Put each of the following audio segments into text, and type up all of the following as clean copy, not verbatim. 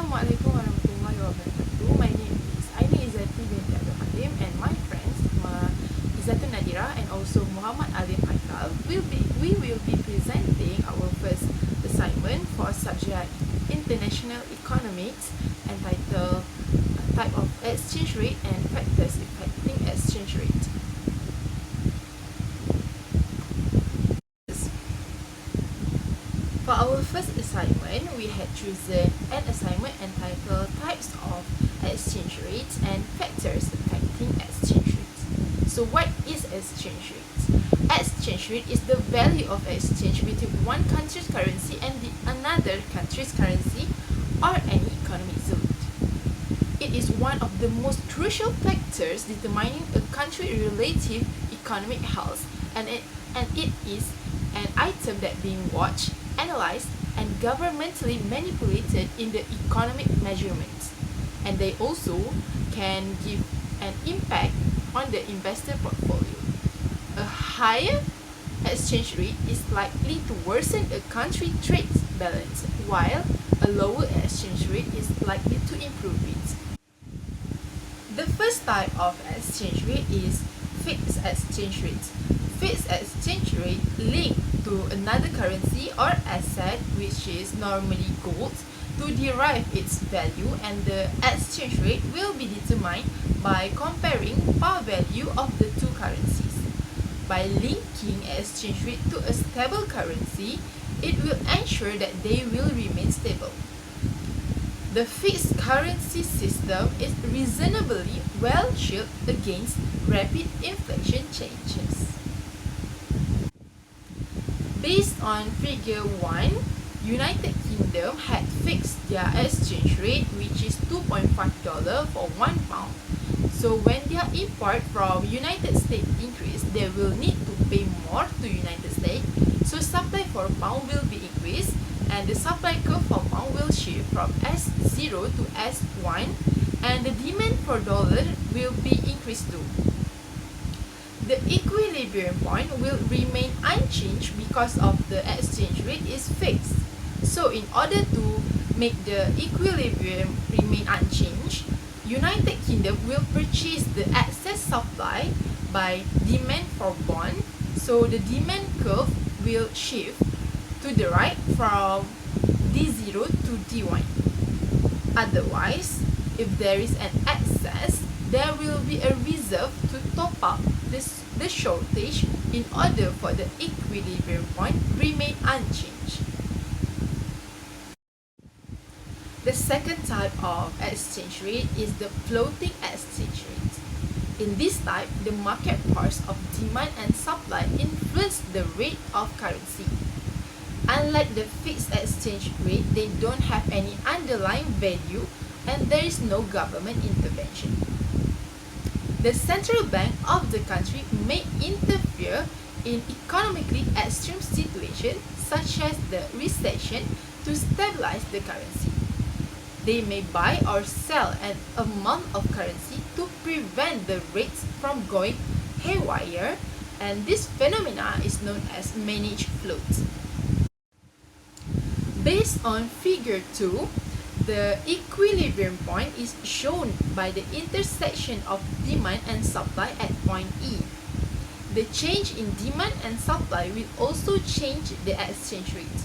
Assalamualaikum warahmatullahi wabarakatuh. My name is Aini Izzati binti Abdul Halim, and my friends Izzatun Nadira and also Muhammad Alim Haikal we will be presenting our first assignment for subject International Economics entitled Type of Exchange Rate and Factors Affecting Exchange Rate. For our first assignment, we had chosen an assignment entitled Types of Exchange Rates and Factors Affecting Exchange Rates. So what is exchange rate? Exchange rate is the value of exchange between one country's currency and the another country's currency or any economic zone. It is one of the most crucial factors determining a country's relative economic health, and it is an item that being watched, analyzed, and governmentally manipulated in the economic measurements, and they also can give an impact on the investor portfolio. A higher exchange rate is likely to worsen a country's trade balance, while a lower exchange rate is likely to improve it. The first type of exchange rate is fixed exchange rate. Fixed exchange rate linked to another currency or asset, which is normally gold, to derive its value, and the exchange rate will be determined by comparing par value of the two currencies. By linking exchange rate to a stable currency, it will ensure that they will remain stable. The fixed currency system is reasonably well shielded against rapid inflation changes. Based on figure 1, United Kingdom had fixed their exchange rate, which is $2.5 for 1 pound. So when their import from United States increase, they will need to pay more to United States. So supply for pound will be increased, and the supply curve for pound will shift from S0 to S1, and the demand for dollar will be increased too. The equilibrium point will remain unchanged because of the exchange rate is fixed. So in order to make the equilibrium remain unchanged, United Kingdom will purchase the excess supply by demand for bond. So the demand curve will shift to the right from D0 to D1. Otherwise, if there is an excess, there will be a reserve to top up the shortage in order for the equilibrium point remain unchanged. The second type of exchange rate is the floating exchange rate. In this type, the market force of demand and supply influence the rate of currency. Unlike the fixed exchange rate, they don't have any underlying value and there is no government intervention. The central bank of the country may interfere in economically extreme situations such as the recession to stabilize the currency. They may buy or sell an amount of currency to prevent the rates from going haywire, and this phenomena is known as managed float. Based on figure 2, the equilibrium point is shown by the intersection of demand and supply at point E. The change in demand and supply will also change the exchange rate.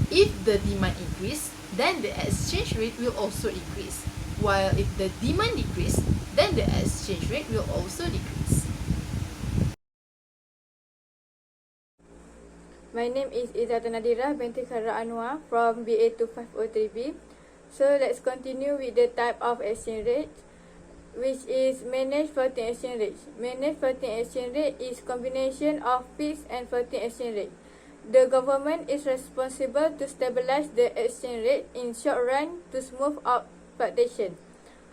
If the demand increases, then the exchange rate will also increase, while if the demand decreases, then the exchange rate will also decrease. My name is Izzatun Nadira binti Khairul Anwar from BA2503B. So let's continue with the type of exchange rate, which is managed floating exchange rate. Managed floating exchange rate is combination of fixed and floating exchange rate. The government is responsible to stabilize the exchange rate in short run to smooth out fluctuation.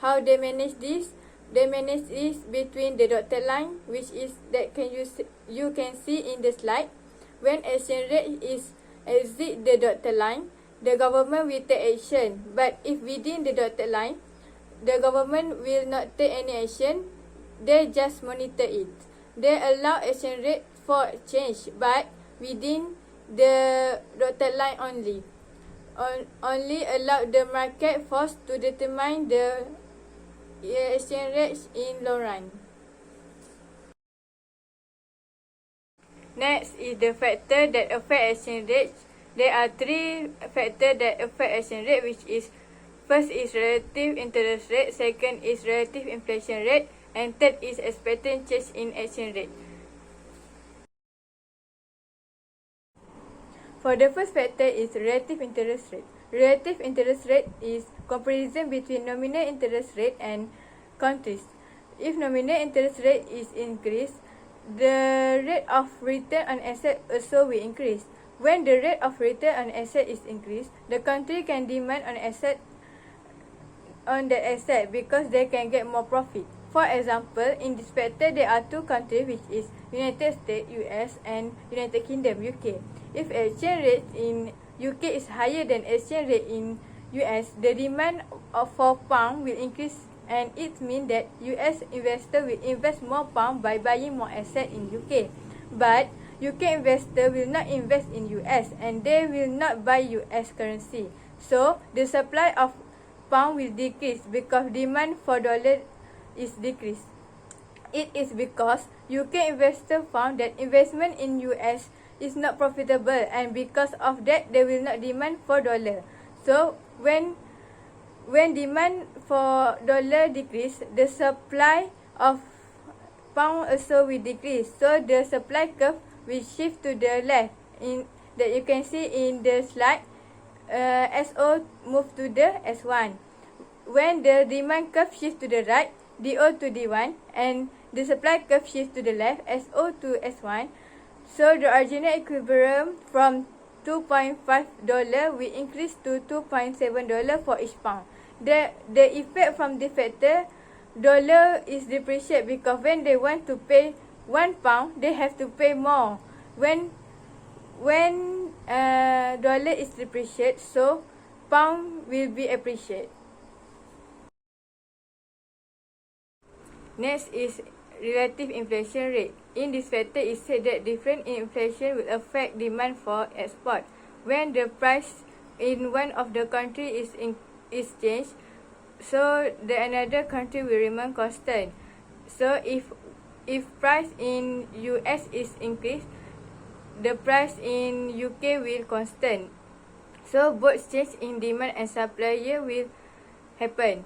How they manage this? They manage this between the dotted line, which is that you can see in the slide. When exchange rate is exceed the dotted line, the government will take action. But if within the dotted line, the government will not take any action. They just monitor it. They allow exchange rate for change, but within the dotted line only. only allow the market force to determine the exchange rates in long run. Next is the factor that affect exchange rates. There are three factors that affect exchange rate, which is first is relative interest rate, second is relative inflation rate, and third is expected change in exchange rate. For the first factor is relative interest rate. Relative interest rate is comparison between nominal interest rate and countries. If nominal interest rate is increased, the rate of return on asset also will increase. When the rate of return on asset is increased, the country can demand on the asset because they can get more profit. For example, in this factor, there are two countries, which is United States (US) and United Kingdom (UK). If exchange rate in UK is higher than exchange rate in US, the demand for pound will increase, and it means that US investor will invest more pound by buying more asset in UK. But UK investor will not invest in US, and they will not buy US currency. So the supply of pound will decrease because demand for dollar is decreased. It is because UK investor found that investment in US is not profitable, and because of that they will not demand for dollar. So when demand for dollar decrease, the supply of pound also will decrease. So the supply curve will shift to the left. In that you can see in the slide, SO move to the S1. When the demand curve shifts to the right, DO to D1, and the supply curve shifts to the left, SO to S1. So the original equilibrium from $2.5 will increase to $2.7 for each pound. The effect from the factor, dollar is depreciated because when they want to pay £1, they have to pay more. When dollar is depreciated, so pound will be appreciated. Next is relative inflation rate. In this factor, it said that difference in inflation will affect demand for export. When the price in one of the country is changed, so the another country will remain constant. So if price in US is increased, the price in UK will constant. So both change in demand and supply will happen.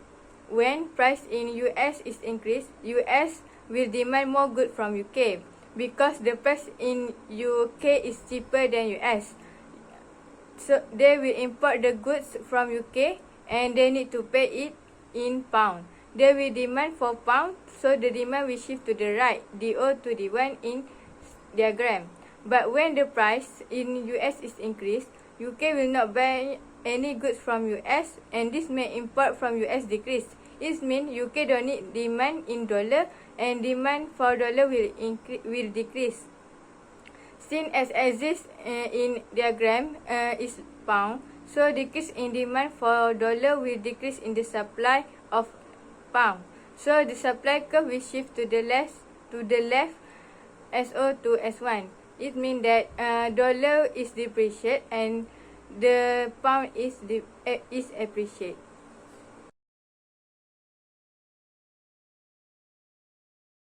When price in US is increased, US will demand more good from UK because the price in UK is cheaper than US. So they will import the goods from UK and they need to pay it in pound. They will demand for pound, so the demand will shift to the right, DO to D1 in diagram. But when the price in US is increased, UK will not buy any goods from US, and this may import from US decrease. It means UK don't need demand in dollar, and demand for dollar will decrease. Seen as exists in diagram is pound, so decrease in demand for dollar will decrease in the supply of pound. So the supply curve will shift to the left, SO to S1. It means that dollar is depreciated and the pound is appreciated.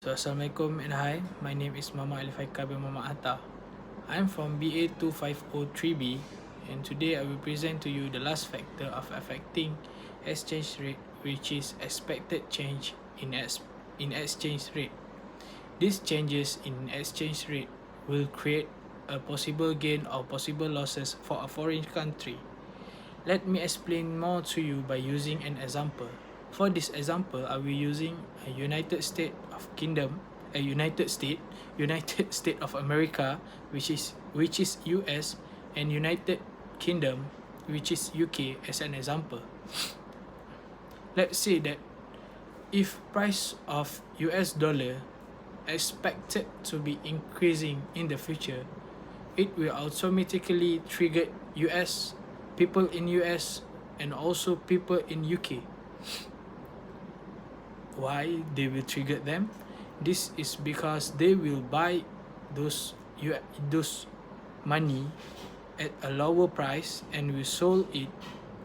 So, Assalamualaikum and hi, my name is Mama Alifaika bin Mama Atta. I'm from BA2503B, and today I will present to you the last factor of affecting exchange rate, which is expected change in exchange rate. These changes in exchange rate will create a possible gain or possible losses for a foreign country. Let me explain more to you by using an example. For this example, I will be using a United States of America, which is US, and United Kingdom, which is UK, as an example. Let's say that if price of US dollar expected to be increasing in the future, it will automatically trigger people in US and also people in UK. Why they will trigger them? This is because they will buy those money at a lower price and we sold it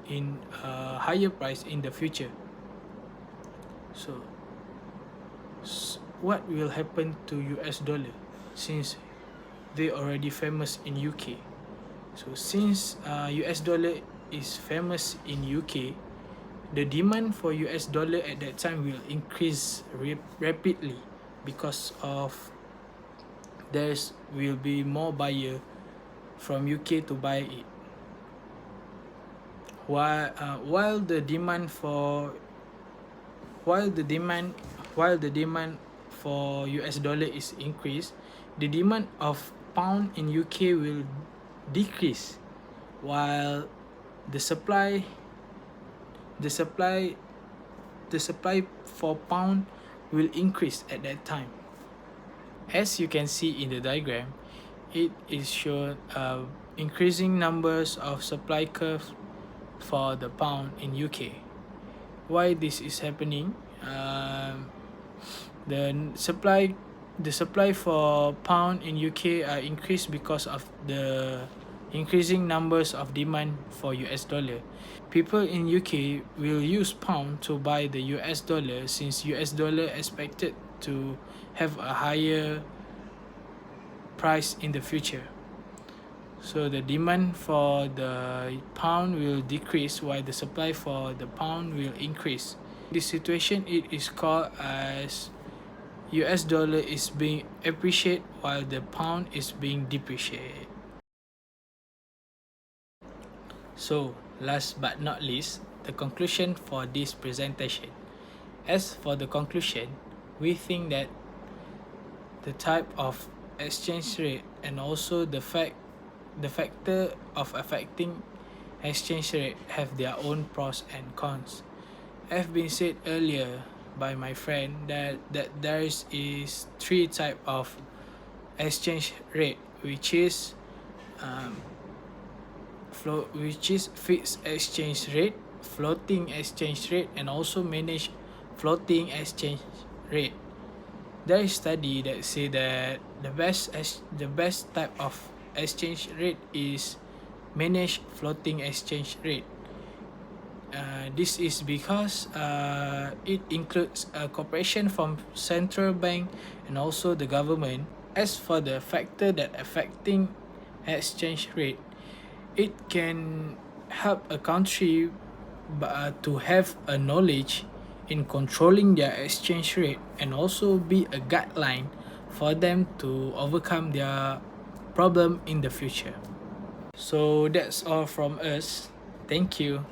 in a higher price in the future. So what will happen to US dollar since they already famous in UK? So since US dollar is famous in UK, the demand for US dollar at that time will increase rapidly because of there's will be more buyer from UK to buy it. While the demand for US dollar is increased, the demand of pound in UK will decrease, while the supply for pound will increase at that time. As you can see in the diagram, it is shown increasing numbers of supply curves for the pound in UK. Why this is happening? The supply for pound in UK are increased because of the increasing numbers of demand for US dollar. People in UK will use pound to buy the US dollar since US dollar expected to have a higher price in the future. So the demand for the pound will decrease while the supply for the pound will increase. This situation it is called as US dollar is being appreciated while the pound is being depreciated. So last but not least, the conclusion for this presentation. As for the conclusion, we think that the type of exchange rate and also the factor of affecting exchange rate have their own pros and cons. Have been said earlier by my friend that there is three type of exchange rate, which is fixed exchange rate, floating exchange rate, and also managed floating exchange rate. There is study that say that the best type of exchange rate is managed floating exchange rate. This is because it includes cooperation from central bank and also the government. As for the factor that affecting exchange rate, it can help a country to have a knowledge in controlling their exchange rate and also be a guideline for them to overcome their problem in the future. So that's all from us. Thank you.